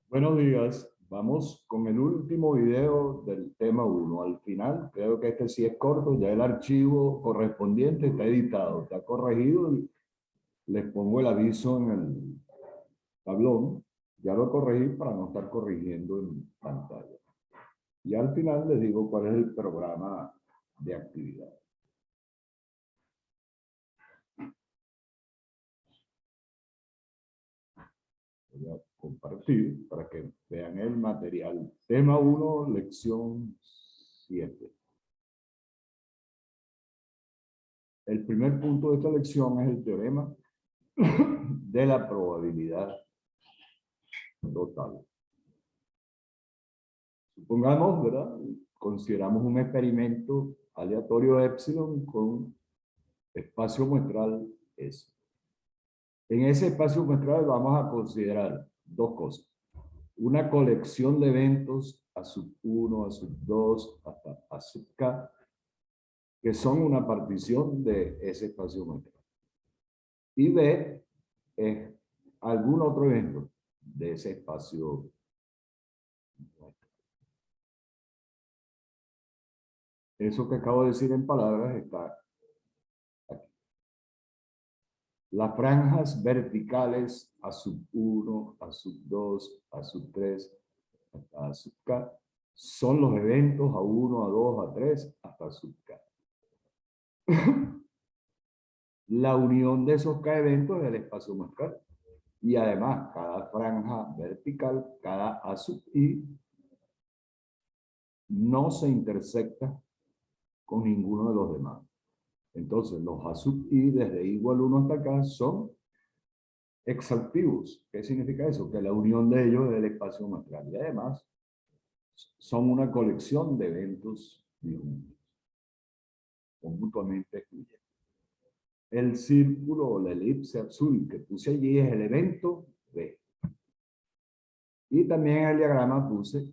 Buenos días, vamos con el último video del tema 1. Al final, creo que este sí es corto, ya el archivo correspondiente está editado, está corregido y les pongo el aviso en el tablón. Ya lo corregí para no estar corrigiendo en pantalla. Y al final les digo cuál es el programa de actividad. Voy a compartir para que vean el material. Tema 1, lección 7. El primer punto de esta lección es el teorema de la probabilidad total. Supongamos, ¿verdad? Consideramos un experimento aleatorio epsilon con espacio muestral S. En ese espacio muestral vamos a considerar dos cosas. Una colección de eventos A sub 1, A sub 2, hasta A sub K, que son una partición de ese espacio muestral. Y B es algún otro evento de ese espacio muestral. Eso que acabo de decir en palabras está aquí. Las franjas verticales A sub 1, A sub 2, A sub 3, hasta A sub K, son los eventos A1, A2, A3, hasta A sub K. La unión de esos K eventos es el espacio muestral. Y además, cada franja vertical, cada A sub I, no se intersecta con ninguno de los demás. Entonces, los A sub I desde I igual 1 hasta acá son exhaustivos. ¿Qué significa eso? Que la unión de ellos es el espacio muestral. Y además, son una colección de eventos disjuntos o mutuamente excluyentes. El círculo o la elipse azul que puse allí es el evento B. Y también en el diagrama puse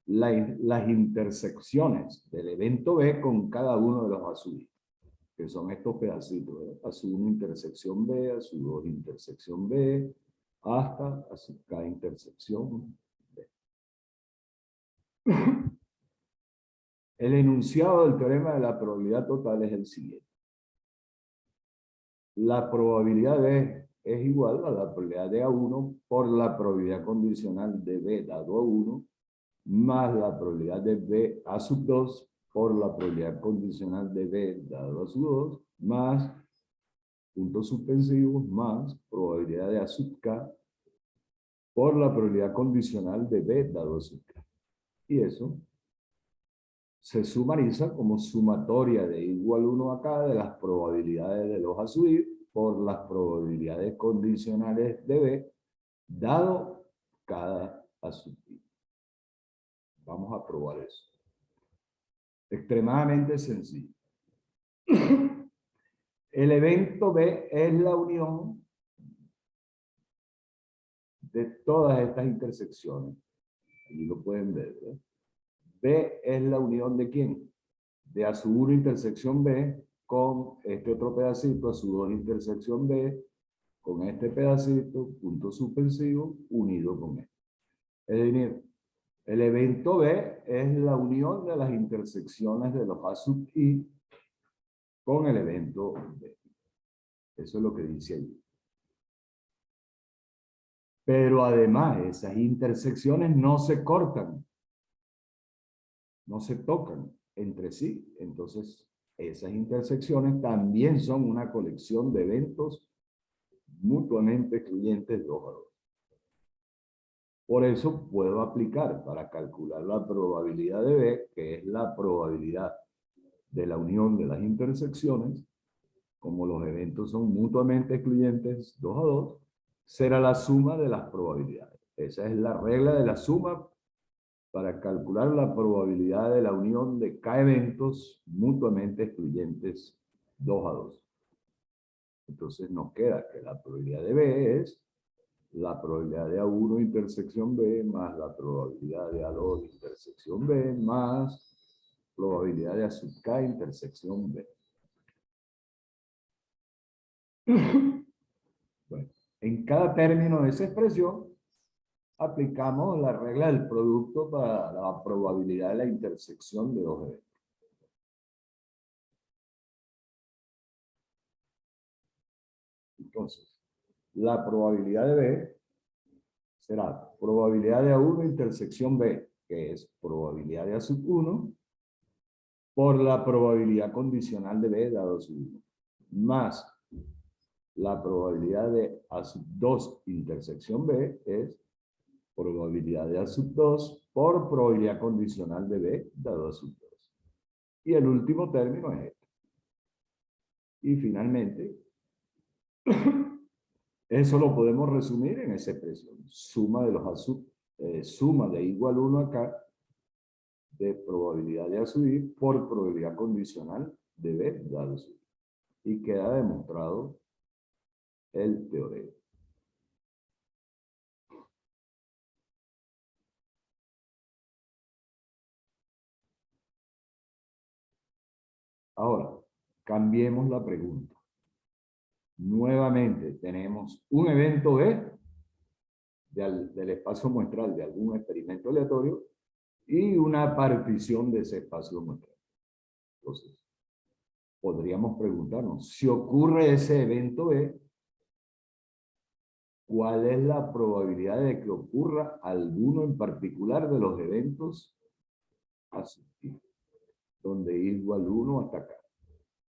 las intersecciones del evento B con cada uno de los azules, que son estos pedacitos, ¿verdad? A sub 1 intersección B, a sub 2 intersección B, hasta a sub K intersección B. El enunciado del teorema de la probabilidad total es el siguiente. La probabilidad de es igual a la probabilidad de A1 por la probabilidad condicional de B dado A1 más la probabilidad de B A sub 2 por la probabilidad condicional de B dado A sub 2 más puntos suspensivos más probabilidad de A sub K por la probabilidad condicional de B dado A sub K. Y eso se sumariza como sumatoria de igual 1 acá de las probabilidades de los A sub I por las probabilidades condicionales de B dado cada A sub I. Vamos a probar eso. Extremadamente sencillo. El evento B es la unión de todas estas intersecciones. Allí lo pueden ver, ¿verdad? B es la unión de ¿quién? De A sub 1 intersección B con este otro pedacito, A sub 2 intersección B, con este pedacito, punto suspensivo, unido con este. Es decir, el evento B es la unión de las intersecciones de los A sub I con el evento B. Eso es lo que dice allí. Pero además, esas intersecciones no se cortan, no se tocan entre sí. Entonces, esas intersecciones también son una colección de eventos mutuamente excluyentes 2 a 2. Por eso puedo aplicar para calcular la probabilidad de B, que es la probabilidad de la unión de las intersecciones, como los eventos son mutuamente excluyentes 2 a 2, será la suma de las probabilidades. Esa es la regla de la suma para calcular la probabilidad de la unión de K eventos mutuamente excluyentes 2 a 2. Entonces nos queda que la probabilidad de B es la probabilidad de A1 intersección B más la probabilidad de A2 intersección B más probabilidad de A sub K intersección B. Bueno, en cada término de esa expresión aplicamos la regla del producto para la probabilidad de la intersección de dos eventos. Entonces, la probabilidad de B será probabilidad de A1 intersección B, que es probabilidad de A sub 1, por la probabilidad condicional de B dado sub 1, más la probabilidad de A sub 2 intersección B es probabilidad de A sub 2 por probabilidad condicional de B dado A sub 2. Y el último término es este. Y finalmente, eso lo podemos resumir en esa expresión. Suma de los A sub, suma de igual 1 acá, de probabilidad de A sub I por probabilidad condicional de B dado sub I. Y queda demostrado el teorema. Ahora, cambiemos la pregunta. Nuevamente tenemos un evento B del espacio muestral de algún experimento aleatorio y una partición de ese espacio muestral. Entonces, podríamos preguntarnos, si ocurre ese evento B, ¿cuál es la probabilidad de que ocurra alguno en particular de los eventos A sub I, donde I igual 1 hasta acá?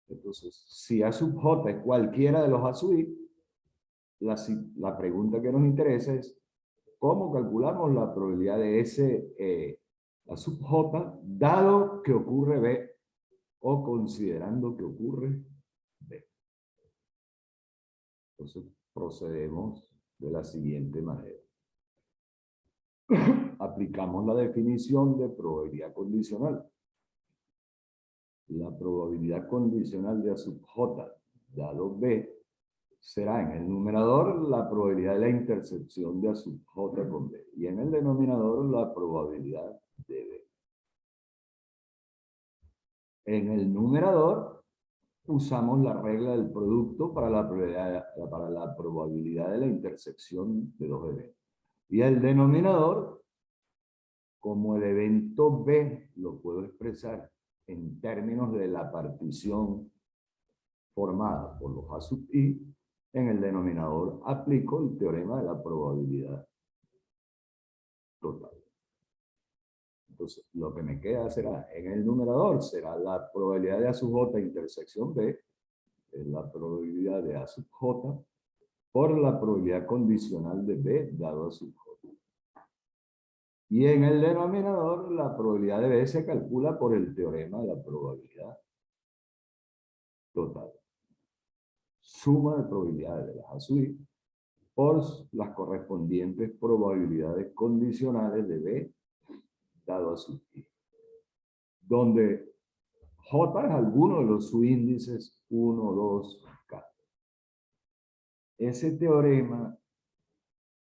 Entonces, si A sub J es cualquiera de los A sub I, la pregunta que nos interesa es, ¿cómo calculamos la probabilidad de ese A sub J, dado que ocurre B o considerando que ocurre B? Entonces, procedemos de la siguiente manera. Aplicamos la definición de probabilidad condicional. La probabilidad condicional de A sub J dado B será en el numerador la probabilidad de la intersección de A sub J con B y en el denominador la probabilidad de B. En el numerador usamos la regla del producto para la probabilidad de la intersección de dos eventos. Y el denominador, como el evento B lo puedo expresar en términos de la partición formada por los A sub I, en el denominador aplico el teorema de la probabilidad total. Entonces, lo que me queda será, en el numerador será la probabilidad de A sub J intersección B, es la probabilidad de A sub J, por la probabilidad condicional de B dado A sub J. Y en el denominador, la probabilidad de B se calcula por el teorema de la probabilidad total. Suma de probabilidades de las A sub I por las correspondientes probabilidades condicionales de B dado A sub I, donde J es alguno de los subíndices 1, 2, K. Ese teorema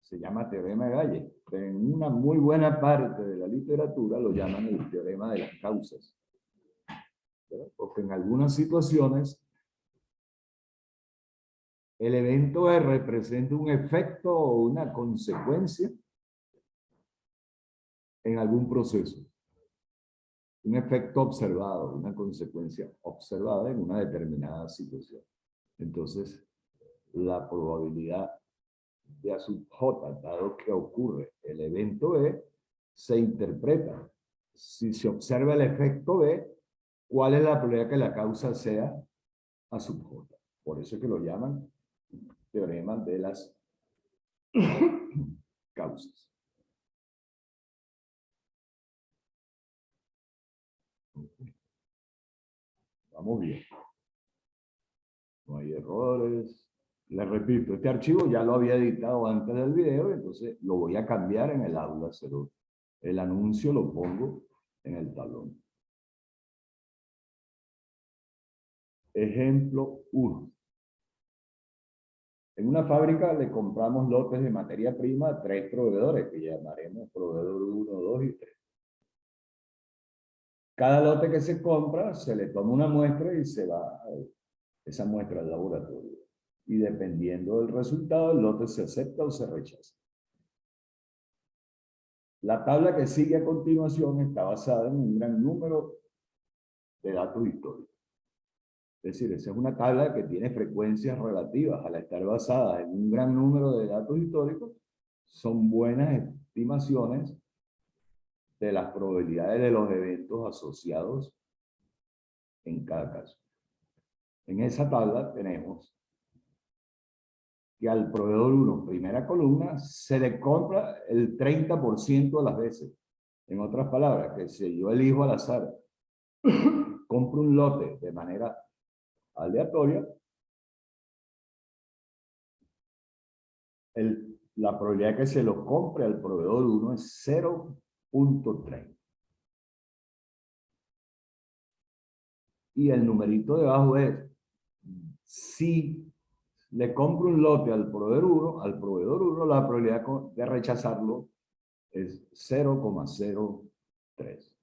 se llama teorema de Galley, pero en una muy buena parte de la literatura lo llaman el teorema de las causas, ¿verdad? Porque en algunas situaciones el evento E representa un efecto o una consecuencia en algún proceso. Un efecto observado, una consecuencia observada en una determinada situación. Entonces, la probabilidad de A sub J, dado que ocurre el evento B, se interpreta. Si se observa el efecto B, ¿cuál es la probabilidad que la causa sea A sub J? Por eso es que lo llaman teorema de las causas. Vamos bien. No hay errores. Les repito, este archivo ya lo había editado antes del video, entonces lo voy a cambiar en el aula 0. El anuncio lo pongo en el talón. Ejemplo 1. En una fábrica le compramos lotes de materia prima a 3 proveedores, que llamaremos proveedor 1, 2 y 3. Cada lote que se compra, se le toma una muestra y se va esa muestra al laboratorio. Y dependiendo del resultado, el lote se acepta o se rechaza. La tabla que sigue a continuación está basada en un gran número de datos históricos. Es decir, esa es una tabla que tiene frecuencias relativas. Al estar basada en un gran número de datos históricos, son buenas estimaciones de las probabilidades de los eventos asociados en cada caso. En esa tabla tenemos que al proveedor 1, primera columna, se le compra el 30% de las veces. En otras palabras, que si yo elijo al azar, compro un lote de manera aleatoria, la probabilidad de que se lo compre al proveedor 1 es 0.30. Y el numerito debajo es, si le compro un lote al proveedor 1, la probabilidad de rechazarlo es 0.03.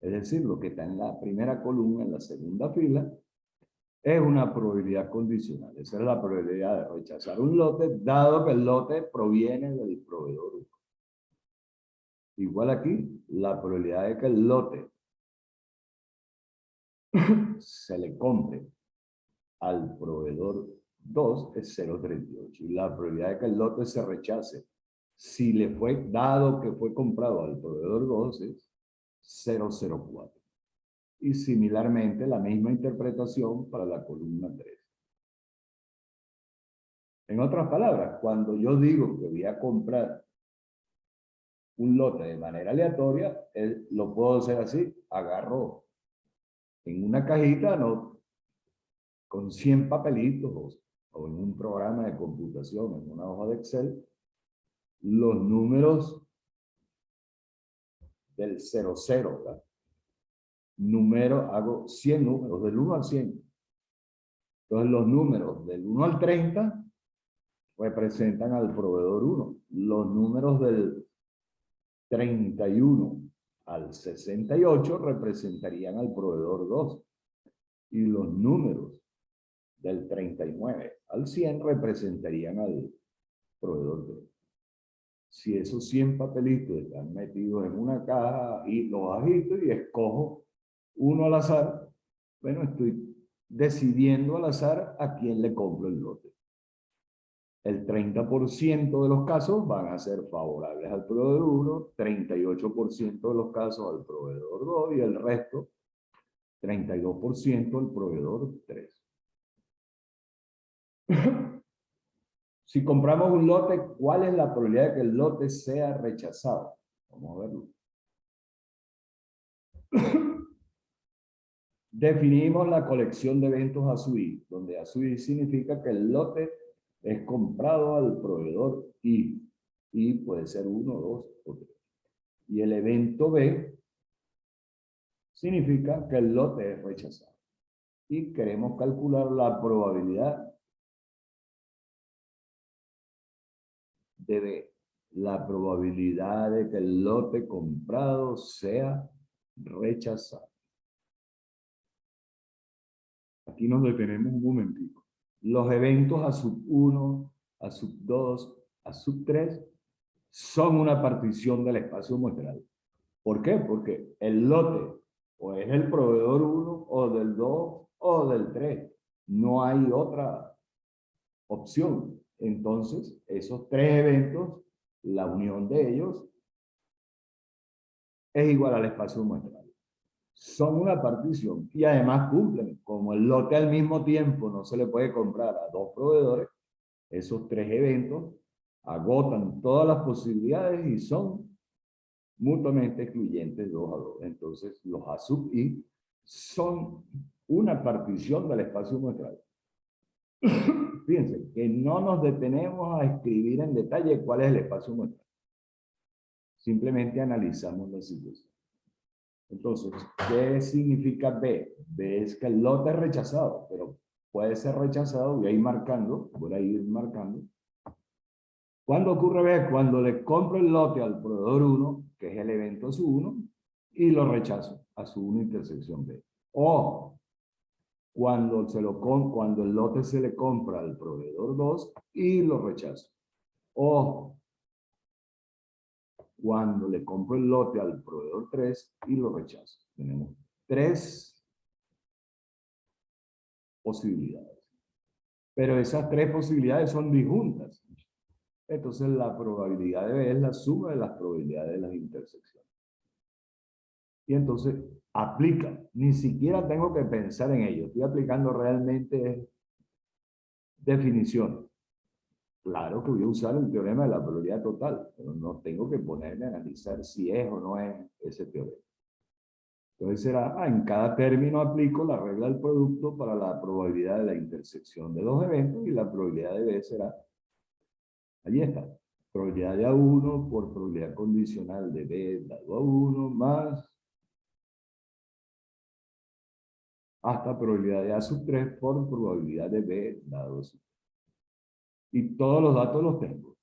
Es decir, lo que está en la primera columna, en la segunda fila, es una probabilidad condicional. Esa es la probabilidad de rechazar un lote, dado que el lote proviene del proveedor 1. Igual aquí, la probabilidad de que el lote se le compre al proveedor 2 es 0.38. Y la probabilidad de que el lote se rechace, si le fue dado que fue comprado al proveedor 2, es 0.04. Y similarmente, la misma interpretación para la columna 3. En otras palabras, cuando yo digo que voy a comprar un lote de manera aleatoria, lo puedo hacer así. Agarro en una cajita, no, con 100 papelitos o en un programa de computación, en una hoja de Excel, los números del 00, ¿verdad? Hago 100 números, del 1 al 100. Entonces los números del 1 al 30 representan al proveedor 1. Los números del 31 al 68 representarían al proveedor 2. Y los números del 39 al 100 representarían al proveedor 3. Si esos 100 papelitos están metidos en una caja y los agito y escojo uno al azar, bueno, estoy decidiendo al azar a quién le compro el lote. El 30% de los casos van a ser favorables al proveedor 1, 38% de los casos al proveedor 2 y el resto, 32% al proveedor 3. Si compramos un lote, ¿cuál es la probabilidad de que el lote sea rechazado? Vamos a verlo. Definimos la colección de eventos ASUI, donde ASUI significa que el lote es comprado al proveedor I. Y puede ser 1, 2 o 3. Y el evento B significa que el lote es rechazado. Y queremos calcular la probabilidad de B. La probabilidad de que el lote comprado sea rechazado. Aquí nos detenemos un momentito. Los eventos a sub 1, a sub 2, a sub 3 son una partición del espacio muestral. ¿Por qué? Porque el lote o es el proveedor 1 o del 2 o del 3. No hay otra opción. Entonces, esos tres eventos, la unión de ellos es igual al espacio muestral. Son una partición y además cumplen. Como el lote al mismo tiempo no se le puede comprar a dos proveedores, esos tres eventos agotan todas las posibilidades y son mutuamente excluyentes 2 a 2. Entonces, los A sub I son una partición del espacio muestral. Fíjense que no nos detenemos a escribir en detalle cuál es el espacio muestral. Simplemente analizamos la situación. Entonces, ¿qué significa B? B es que el lote es rechazado, pero puede ser rechazado, voy a ir marcando. ¿Cuándo ocurre B? Cuando le compro el lote al proveedor 1, que es el evento sub 1, y lo rechazo a su 1 intersección B. O cuando el lote se le compra al proveedor 2 y lo rechazo. O cuando le compro el lote al proveedor 3 y lo rechazo. Tenemos 3 posibilidades. Pero esas 3 posibilidades son disjuntas. Entonces la probabilidad de B es la suma de las probabilidades de las intersecciones. Y entonces aplica. Ni siquiera tengo que pensar en ello. Estoy aplicando realmente definiciones. Claro que voy a usar el teorema de la probabilidad total, pero no tengo que ponerme a analizar si es o no es ese teorema. Entonces será, en cada término aplico la regla del producto para la probabilidad de la intersección de dos eventos y la probabilidad de B será, allí está, probabilidad de A1 por probabilidad condicional de B dado A1 más hasta probabilidad de A sub 3 por probabilidad de B dado A sub 3. Y todos los datos los tengo.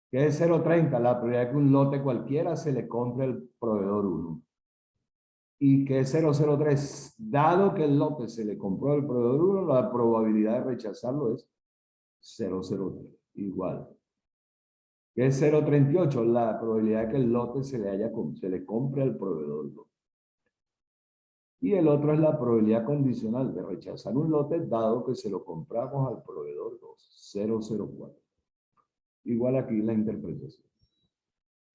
¿Qué es 0,30? La probabilidad de que un lote cualquiera se le compre al proveedor 1. Y que es 0,03. Dado que el lote se le compró al proveedor 1, la probabilidad de rechazarlo es 0,03. Igual. ¿Qué es 0,38? La probabilidad de que el lote se le compre al proveedor 2. Y el otro es la probabilidad condicional de rechazar un lote dado que se lo compramos al proveedor 2. 0,04. Igual aquí la interpretación.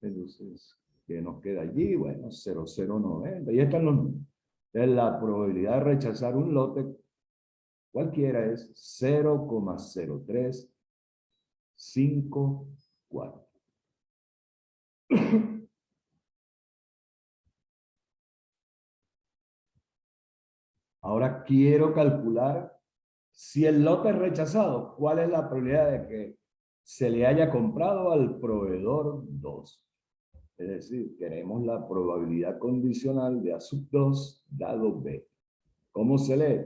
Entonces, ¿qué nos queda allí? Bueno, 0,090. Y están los números. Entonces, la probabilidad de rechazar un lote cualquiera es 0,0354. Ahora quiero calcular si el lote es rechazado, ¿cuál es la probabilidad de que se le haya comprado al proveedor 2? Es decir, queremos la probabilidad condicional de A sub 2 dado B. ¿Cómo se lee?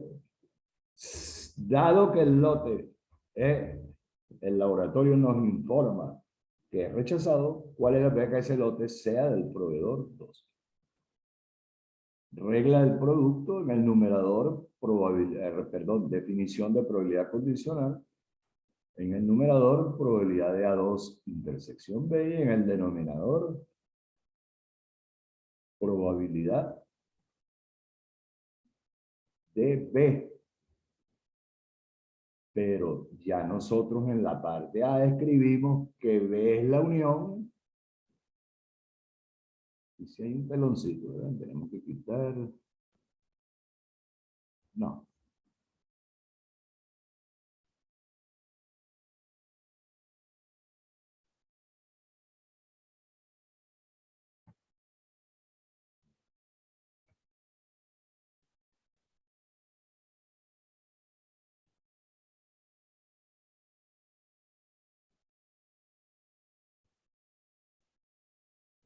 Dado que el lote, el laboratorio nos informa que es rechazado, ¿cuál es la probabilidad que ese lote sea del proveedor 2? Regla del producto en el numerador, definición de probabilidad condicional. En el numerador, probabilidad de A2 intersección B, y en el denominador, probabilidad de B. Pero ya nosotros en la parte A escribimos que B es la unión. Y si hay un peloncito, ¿verdad? Tenemos que quitar. No.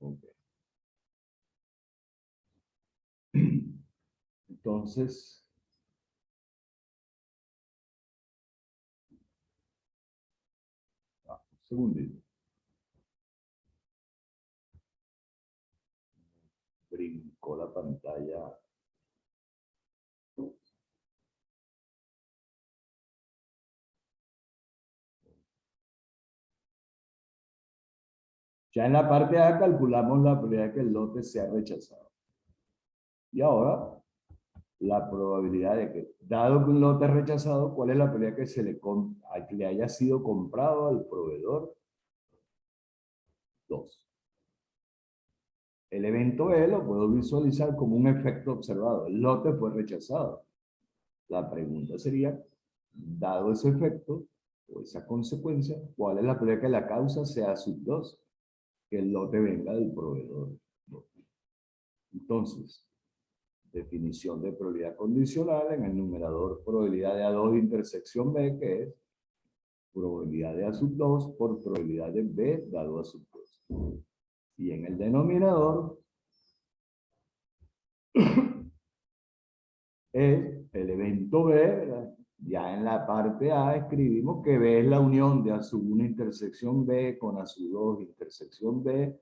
Okay. Entonces, un segundito. Brincó la pantalla. Ya en la parte A calculamos la probabilidad de que el lote sea rechazado. Y ahora, la probabilidad de que, dado que un lote es rechazado, ¿cuál es la probabilidad que le haya sido comprado al proveedor 2? El evento E lo puedo visualizar como un efecto observado. El lote fue rechazado. La pregunta sería, dado ese efecto o esa consecuencia, ¿cuál es la probabilidad que la causa sea sub 2? Que el lote venga del proveedor 2. Entonces, definición de probabilidad condicional en el numerador probabilidad de A2 intersección B, que es probabilidad de A sub 2 por probabilidad de B dado A sub 2. Y en el denominador es el evento B, ¿verdad? Ya en la parte A escribimos que B es la unión de A sub 1 intersección B con A sub 2 intersección B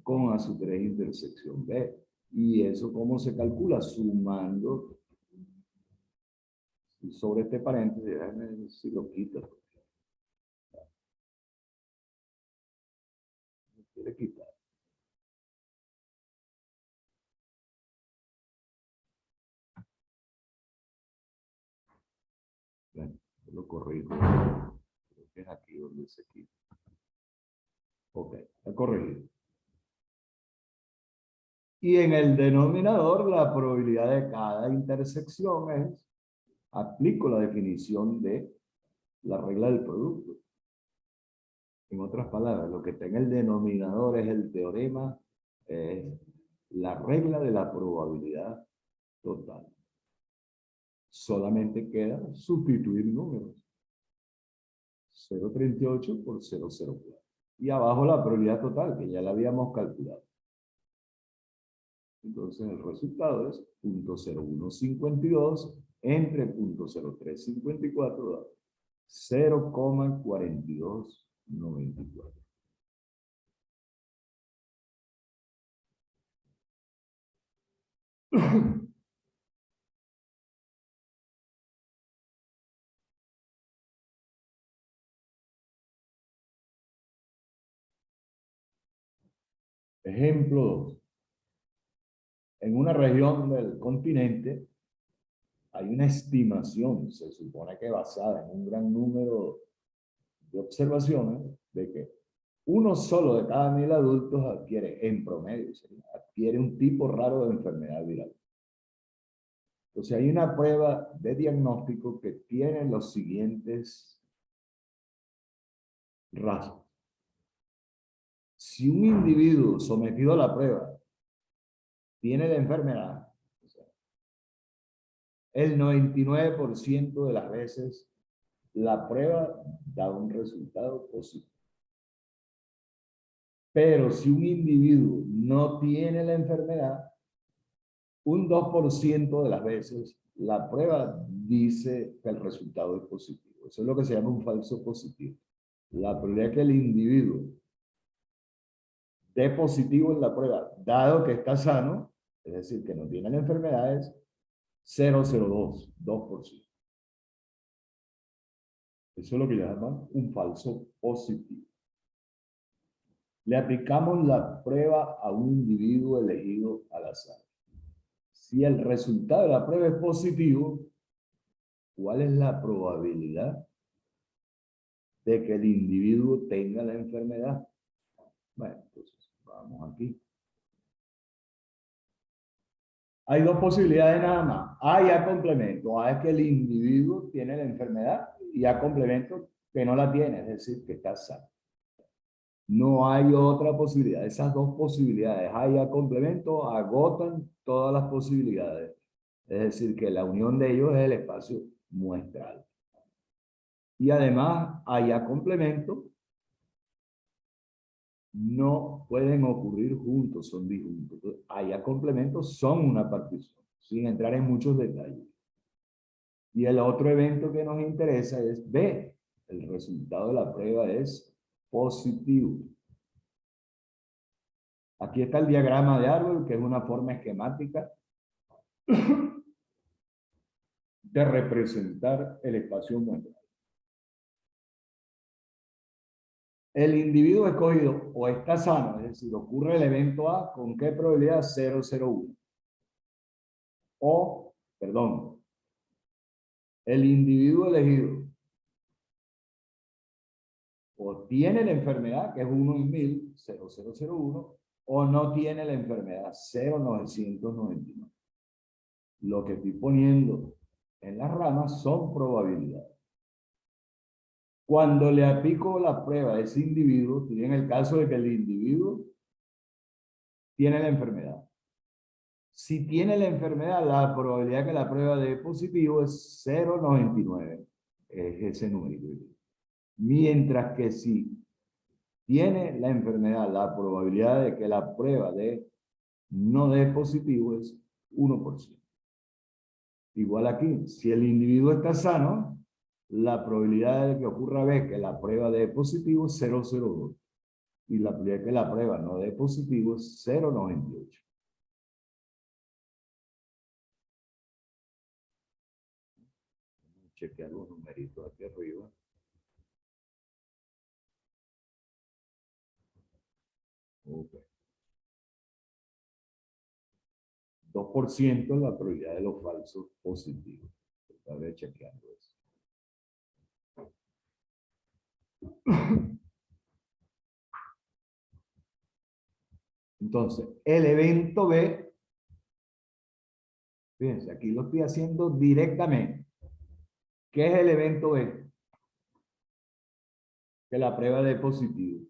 con A sub 3 intersección B. Y eso, ¿cómo se calcula? Sumando sobre este paréntesis, déjame ver si lo quito. Quiere quitar. lo corrijo. Creo que es aquí donde se quita. Ok, está corregido. Y en el denominador, la probabilidad de cada intersección es, aplico la definición de la regla del producto. En otras palabras, lo que está en el denominador es el teorema, es la regla de la probabilidad total. Solamente queda sustituir números. 0,38 por 0,04. Y abajo la probabilidad total, que ya la habíamos calculado. Entonces el resultado es 0,0152 entre 0,0354 da 0,4294. Ejemplo 2. En una región del continente hay una estimación, se supone que basada en un gran número de observaciones, de que uno solo de cada 1000 adultos adquiere, en promedio, adquiere un tipo raro de enfermedad viral. Entonces hay una prueba de diagnóstico que tiene los siguientes rasgos. Si un individuo sometido a la prueba tiene la enfermedad, o sea, el 99% de las veces la prueba da un resultado positivo. Pero si un individuo no tiene la enfermedad, un 2% de las veces la prueba dice que el resultado es positivo. Eso es lo que se llama un falso positivo. La probabilidad que el individuo dé positivo en la prueba, dado que está sano, es decir, que no tiene la enfermedad, es 0,02, 2%. Eso es lo que llaman un falso positivo. Le aplicamos la prueba a un individuo elegido al azar. Si el resultado de la prueba es positivo, ¿cuál es la probabilidad de que el individuo tenga la enfermedad? Bueno, entonces vamos aquí. Hay dos posibilidades nada más. A y A complemento. A es que el individuo tiene la enfermedad y A complemento que no la tiene, es decir, que está sano. No hay otra posibilidad. Esas dos posibilidades, A y A complemento, agotan todas las posibilidades. Es decir, que la unión de ellos es el espacio muestral. Y además, A y A complemento no pueden ocurrir juntos, son disjuntos. A y A complemento son una partición, sin entrar en muchos detalles. Y el otro evento que nos interesa es B. El resultado de la prueba es positivo. Aquí está el diagrama de árbol, que es una forma esquemática de representar el espacio muestral. El individuo escogido o está sano, es decir, ocurre el evento A, ¿con qué probabilidad? 0,01. O, perdón, el individuo elegido o tiene la enfermedad, que es 1 en 1000, 0,001, o no tiene la enfermedad, 0,999. Lo que estoy poniendo en las ramas son probabilidades. Cuando le aplico la prueba a ese individuo, estoy en el caso de que el individuo tiene la enfermedad. Si tiene la enfermedad, la probabilidad que la prueba dé positivo es 0,99. Es ese número. Mientras que si tiene la enfermedad, la probabilidad de que la prueba no dé positivo es 1%. Igual aquí, si el individuo está sano, la probabilidad de que ocurra B, que la prueba dé positivo es 0,02. Y la probabilidad de que la prueba no dé positivo es 0,98. Chequear los numeritos aquí arriba. Okay. 2% es la probabilidad de los falsos positivos. Estaré chequeando eso. Entonces, el evento B, fíjense, aquí lo estoy haciendo directamente. ¿Qué es el evento B? Que la prueba dé positivo.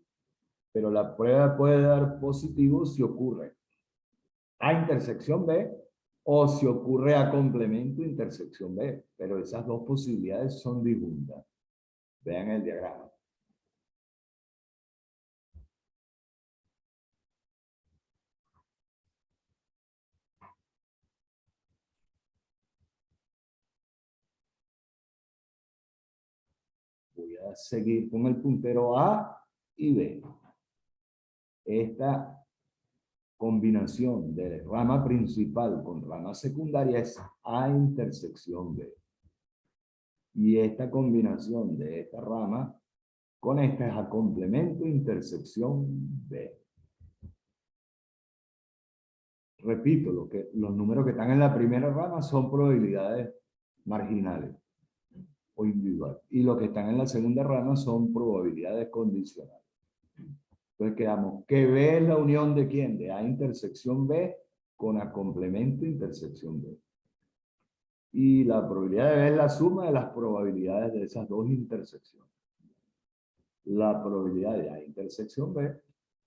Pero la prueba puede dar positivo si ocurre A intersección B o si ocurre A complemento intersección B. Pero esas dos posibilidades son disjuntas. Vean el diagrama. Voy a seguir con el puntero A y B. Esta combinación de rama principal con rama secundaria es A intersección B. Y esta combinación de esta rama con esta es A complemento intersección B. Repito, los números que están en la primera rama son probabilidades marginales o individuales. Y los que están en la segunda rama son probabilidades condicionales. Entonces quedamos que B es la unión de quién? De A intersección B con A complemento intersección B. Y la probabilidad de B es la suma de las probabilidades de esas dos intersecciones. La probabilidad de A intersección B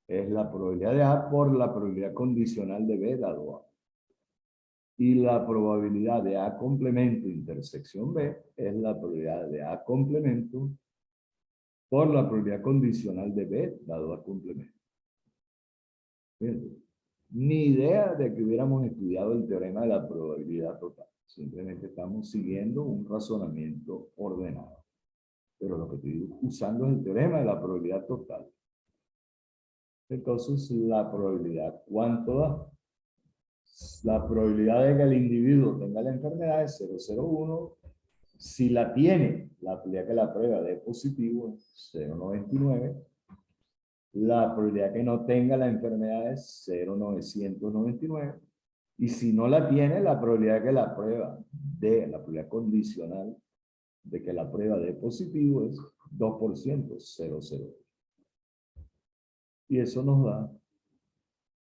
es la probabilidad de A por la probabilidad condicional de B dado A. Y la probabilidad de A complemento intersección B es la probabilidad de A complemento por la probabilidad condicional de B dado A complemento. Fíjense, ni idea de que hubiéramos estudiado el teorema de la probabilidad total. Simplemente estamos siguiendo un razonamiento ordenado. Pero lo que estoy usando es el teorema de la probabilidad total. Entonces, la probabilidad, ¿cuánto da? La probabilidad de que el individuo tenga la enfermedad es 0,01. Si la tiene, la probabilidad que la prueba dé positivo es 0,99. La probabilidad que no tenga la enfermedad es 0,999. Y si no la tiene, la probabilidad que la prueba dé, la probabilidad condicional de que la prueba dé positivo es 2%, 0,0. Y eso nos da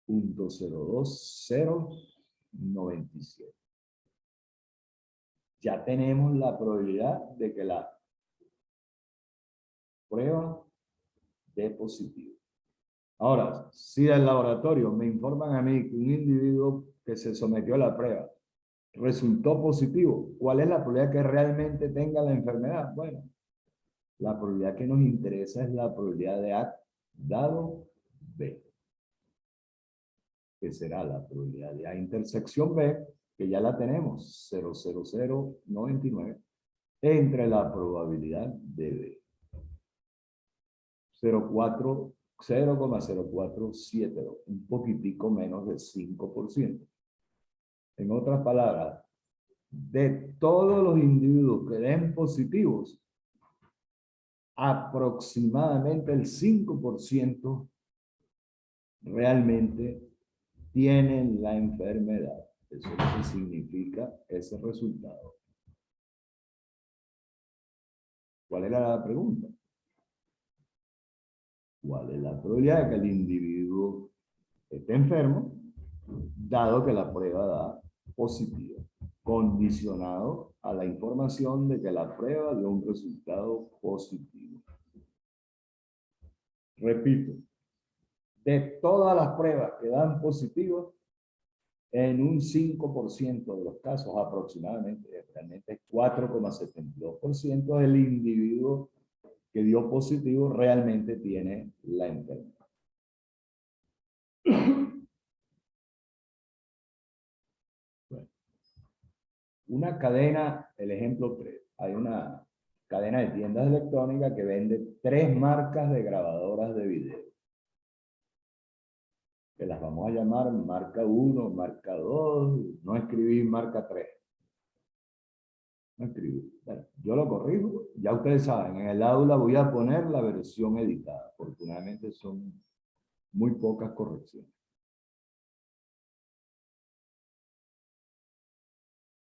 0.02097. Ya tenemos la probabilidad de que la prueba dé positivo. Ahora, si del laboratorio me informan a mí que un individuo que se sometió a la prueba resultó positivo, ¿cuál es la probabilidad que realmente tenga la enfermedad? Bueno, la probabilidad que nos interesa es la probabilidad de A dado B, que será la probabilidad de A intersección B, que ya la tenemos, 0,0099, entre la probabilidad de B, 0,0472, un poquitico menos del 5%. En otras palabras, de todos los individuos que den positivos, aproximadamente el 5% realmente tienen la enfermedad. Eso es lo que significa ese resultado. ¿Cuál era la pregunta? ¿Cuál es la probabilidad de que el individuo esté enfermo, dado que la prueba da positiva, condicionado a la información de que la prueba dio un resultado positivo? Repito, de todas las pruebas que dan positivo, en un 5% de los casos aproximadamente, realmente es 4,72% del individuo que dio positivo realmente tiene la enfermedad. Bueno, una cadena, el ejemplo 3, hay una cadena de tiendas electrónicas que vende 3 marcas de grabadoras de video. Que las vamos a llamar marca 1, marca 2, no escribí marca 3. No escribí. Bueno, yo lo corrijo, ya ustedes saben, en el aula voy a poner la versión editada. Afortunadamente son muy pocas correcciones.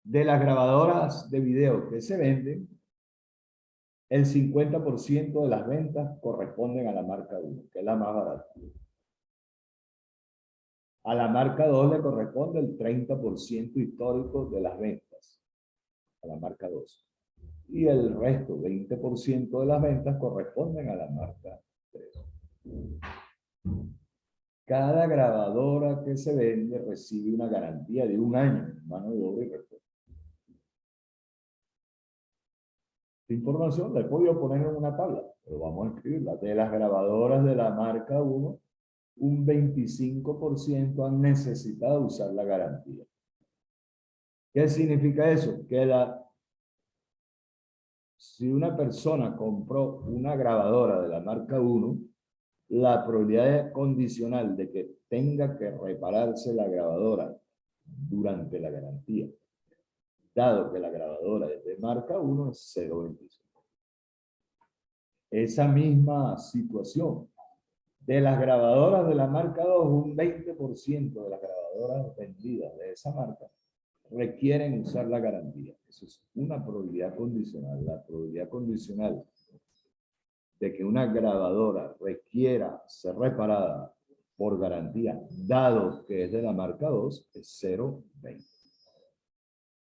De las grabadoras de video que se venden, el 50% de las ventas corresponden a la marca 1, que es la más barata. A la marca 2 le corresponde el 30% histórico de las ventas, a la marca 2. Y el resto, 20% de las ventas, corresponden a la marca 3. Cada grabadora que se vende recibe una garantía de 1 año en mano de obra y repuesto. Esta información la he podido poner en una tabla, pero vamos a escribirla. De las grabadoras de la marca 1, un 25% han necesitado usar la garantía. ¿Qué significa eso? Que si una persona compró una grabadora de la marca 1, la probabilidad condicional de que tenga que repararse la grabadora durante la garantía, dado que la grabadora es de marca 1, es 0,25. Esa misma situación de las grabadoras de la marca 2, un 20% de las grabadoras vendidas de esa marca requieren usar la garantía. Eso es una probabilidad condicional. La probabilidad condicional de que una grabadora requiera ser reparada por garantía, dado que es de la marca 2, es 0,20.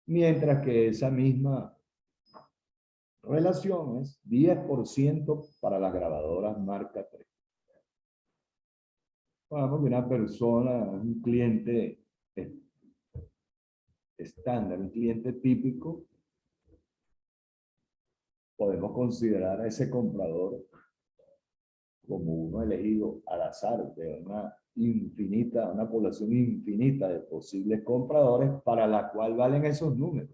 Mientras que esa misma relación es 10% para las grabadoras marca 3. Vamos, una persona, un cliente estándar, un cliente típico, podemos considerar a ese comprador como uno elegido al azar de una población infinita de posibles compradores para la cual valen esos números.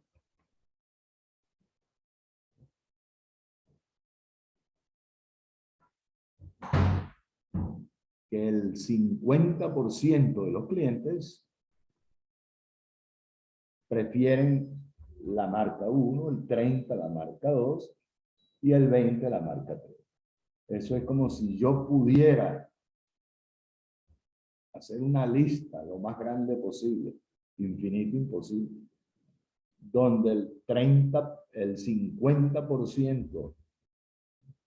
Que el 50% de los clientes prefieren la marca 1, el 30% la marca 2 y el 20% la marca 3. Eso es como si yo pudiera hacer una lista lo más grande posible, infinito imposible, donde el 50%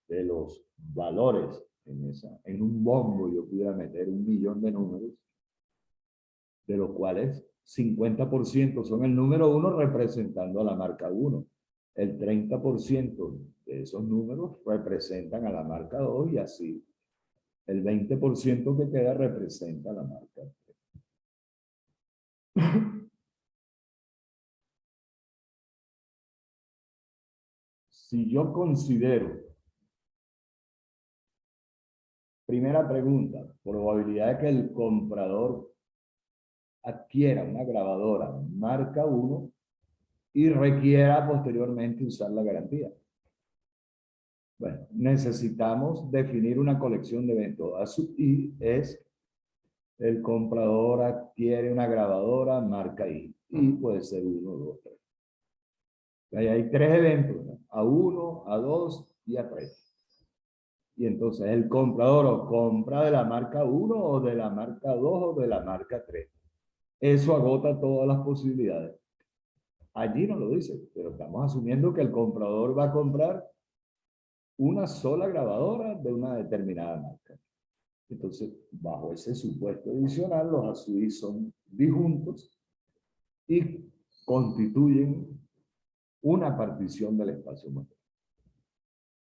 de los valores en un bombo yo pudiera meter 1 millón de números, de los cuales 50% son el número 1 representando a la marca 1. El 30% de esos números representan a la marca 2 y así el 20% que queda representa a la marca 3. Si yo considero, primera pregunta, probabilidad de que el comprador adquiera una grabadora marca 1 y requiera posteriormente usar la garantía. Bueno, necesitamos definir una colección de eventos. Y es el comprador adquiere una grabadora marca I. Y puede ser 1, 2, 3. Ahí hay 3 eventos, ¿no? A1, A2 y A3. Y entonces el comprador o compra de la marca 1 o de la marca 2 o de la marca 3. Eso agota todas las posibilidades. Allí no lo dice, pero estamos asumiendo que el comprador va a comprar una sola grabadora de una determinada marca. Entonces, bajo ese supuesto adicional, los ASUI son disjuntos y constituyen una partición del espacio motor.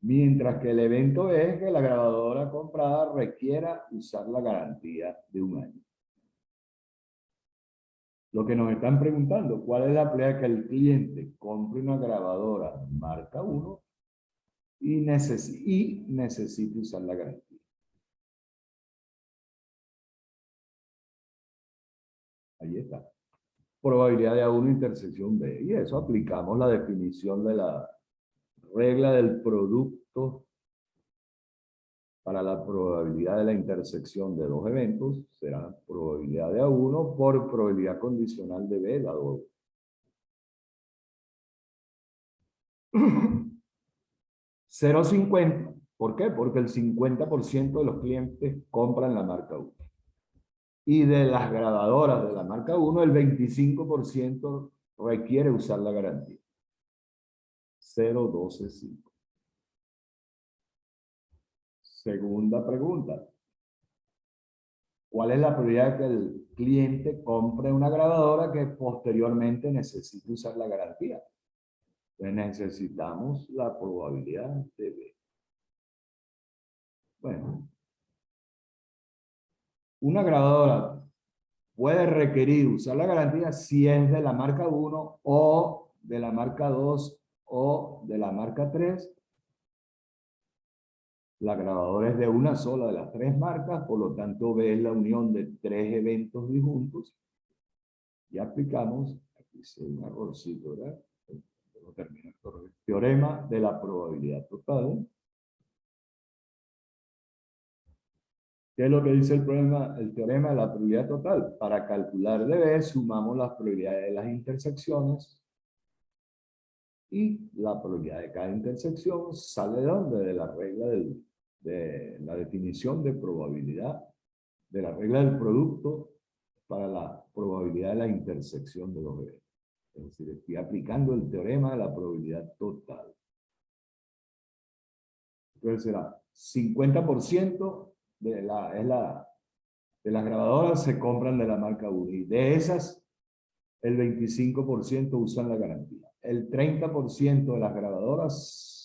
Mientras que el evento es que la grabadora comprada requiera usar la garantía de 1 año. Lo que nos están preguntando, ¿cuál es la probabilidad que el cliente compre una grabadora marca 1 y necesite usar la garantía? Ahí está. Probabilidad de A1 intersección B. Y eso aplicamos la definición de la regla del producto para la probabilidad de la intersección de dos eventos. Será probabilidad de A1 por probabilidad condicional de B dado 0,50. ¿Por qué? Porque el 50% de los clientes compran la marca 1. Y de las grabadoras de la marca 1, el 25% requiere usar la garantía. 0,125. Segunda pregunta. ¿Cuál es la probabilidad de que el cliente compre una grabadora que posteriormente necesite usar la garantía? Entonces necesitamos la probabilidad de B. Bueno, una grabadora puede requerir usar la garantía si es de la marca 1 o de la marca 2 o de la marca 3. La grabadora es de una sola de las tres marcas, por lo tanto B es la unión de tres eventos disjuntos. Y aplicamos, aquí hice un errorcito, ¿verdad? Debo terminar con el teorema de la probabilidad total. ¿Qué es lo que dice el teorema de la probabilidad total? Para calcular DB sumamos las probabilidades de las intersecciones y la probabilidad de cada intersección sale de dónde? De la regla de la definición de probabilidad, de la regla del producto para la probabilidad de la intersección de los eventos. Es decir, estoy aplicando el teorema de la probabilidad total. Entonces será 50% de las grabadoras se compran de la marca 1 y de esas el 25% usan la garantía. El 30% de las grabadoras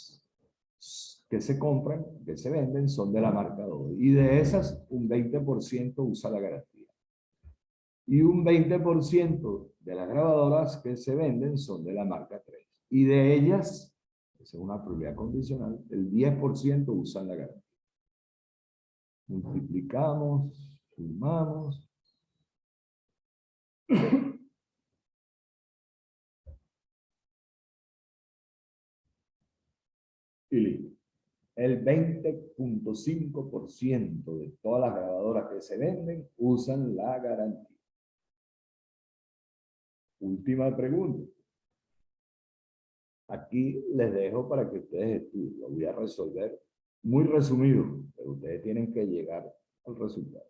que se compran, que se venden, son de la marca 2 y de esas un 20% usa la garantía. Y un 20% de las grabadoras que se venden son de la marca 3. Y de ellas, esa es una probabilidad condicional, el 10% usan la garantía. Multiplicamos, sumamos. Y listo. El 20.5% de todas las grabadoras que se venden usan la garantía. Última pregunta. Aquí les dejo para que ustedes estudien. Lo voy a resolver muy resumido, pero ustedes tienen que llegar al resultado.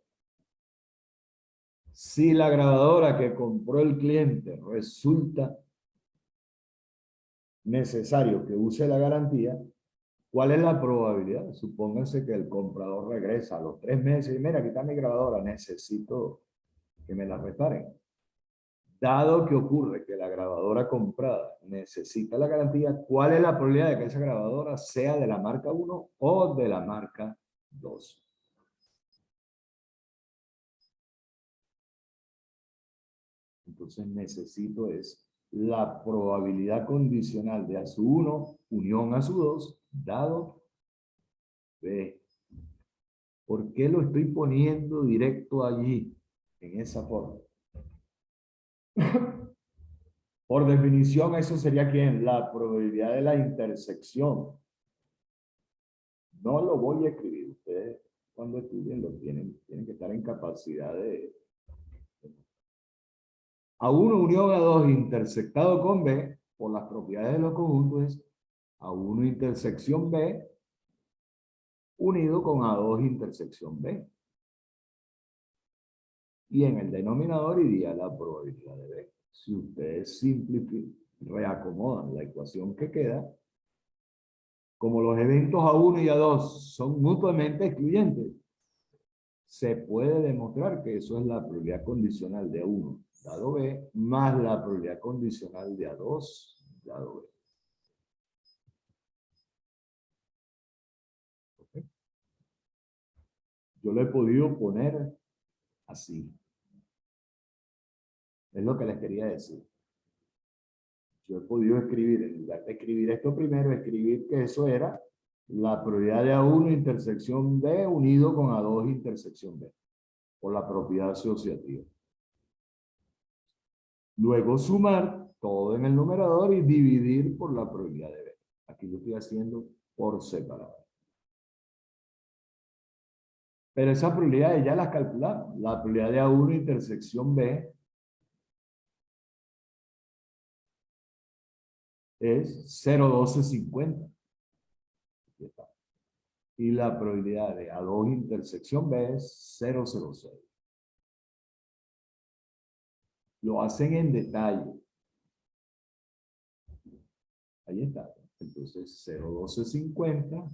Si la grabadora que compró el cliente resulta necesario que use la garantía, ¿cuál es la probabilidad? Supónganse que el comprador regresa a los 3 meses y mira, aquí está mi grabadora, necesito que me la reparen. Dado que ocurre que la grabadora comprada necesita la garantía, ¿cuál es la probabilidad de que esa grabadora sea de la marca 1 o de la marca 2? Entonces necesito la probabilidad condicional de A1 unión A2 dado B. ¿Por qué lo estoy poniendo directo allí, en esa forma? Por definición, eso sería ¿quién? La probabilidad de la intersección. No lo voy a escribir. Ustedes, cuando estudien, tienen que estar en capacidad de... A1 unión A2 intersectado con B, por las propiedades de los conjuntos, es A1 intersección B unido con A2 intersección B. Y en el denominador iría la probabilidad de B. Si ustedes simplifican, reacomodan la ecuación que queda, como los eventos A1 y A2 son mutuamente excluyentes, se puede demostrar que eso es la probabilidad condicional de A1 dado B más la probabilidad condicional de A2 dado B. ¿Okay? Yo lo he podido poner así. Es lo que les quería decir. Yo he podido escribir, en lugar de escribir esto primero, escribir que eso era la probabilidad de A1 intersección B unido con A2 intersección B, por la propiedad asociativa. Luego sumar todo en el numerador y dividir por la probabilidad de B. Aquí lo estoy haciendo por separado. Pero esas probabilidades ya las calculamos. La probabilidad de A1 intersección B es 0,1250. Aquí está. Y la probabilidad de A2 intersección B es 0,06. Lo hacen en detalle. Ahí está. Entonces 0,1250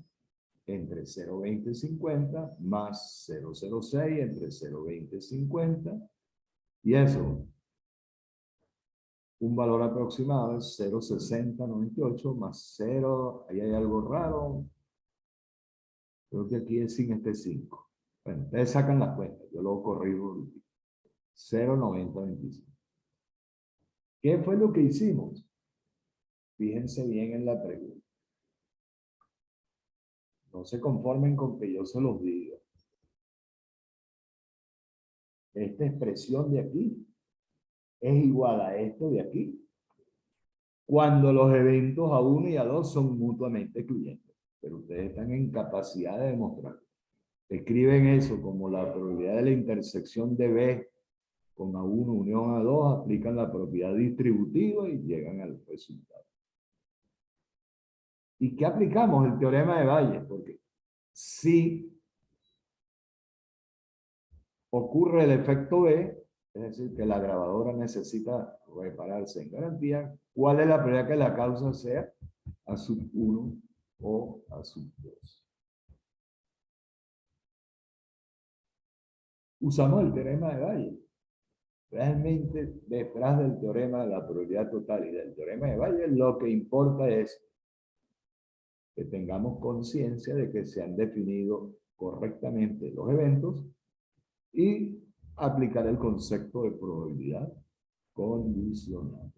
entre 0,20 y 50 más 0,06 entre 0,20 y 50. Y eso, un valor aproximado es 0,6098 más 0, ahí hay algo raro. Creo que aquí es sin este 5. Bueno, ustedes sacan las cuentas, yo lo corrijo. 0,9025. ¿Qué fue lo que hicimos? Fíjense bien en la pregunta. No se conformen con que yo se los diga. Esta expresión de aquí es igual a esto de aquí cuando los eventos A1 y A2 son mutuamente excluyentes. Pero ustedes están en capacidad de demostrar. Escriben eso como la probabilidad de la intersección de B con A1 unión A2, aplican la propiedad distributiva y llegan al resultado. ¿Y qué aplicamos? El teorema de Bayes, porque si ocurre el efecto B, es decir, que la grabadora necesita repararse en garantía, ¿cuál es la probabilidad que la causa sea A sub 1 o A sub 2? Usamos el teorema de Bayes. Realmente, detrás del teorema de la probabilidad total y del teorema de Bayes, lo que importa es que tengamos conciencia de que se han definido correctamente los eventos y aplicar el concepto de probabilidad condicional.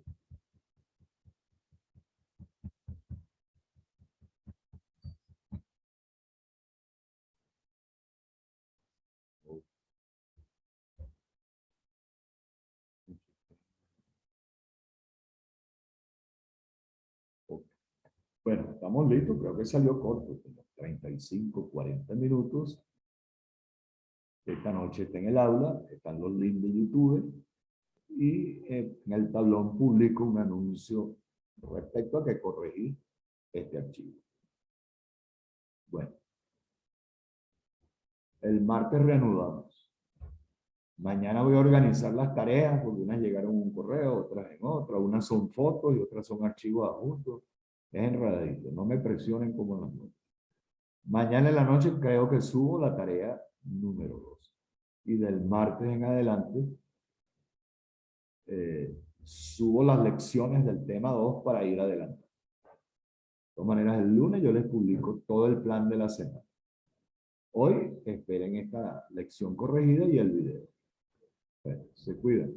Bueno, estamos listos, creo que salió corto, como 35, 40 minutos. Esta noche está en el aula, están los links de YouTube y en el tablón publico un anuncio respecto a que corregí este archivo. Bueno, el martes reanudamos. Mañana voy a organizar las tareas porque unas llegaron en un correo, otras en otra, unas son fotos y otras son archivos adjuntos. Es enredadito, no me presionen como en las noches. Mañana en la noche creo que subo la tarea número 2. Y del martes en adelante subo las lecciones del tema 2 para ir adelante. De todas maneras, el lunes yo les publico todo el plan de la semana. Hoy esperen esta lección corregida y el video. Bueno, se cuidan.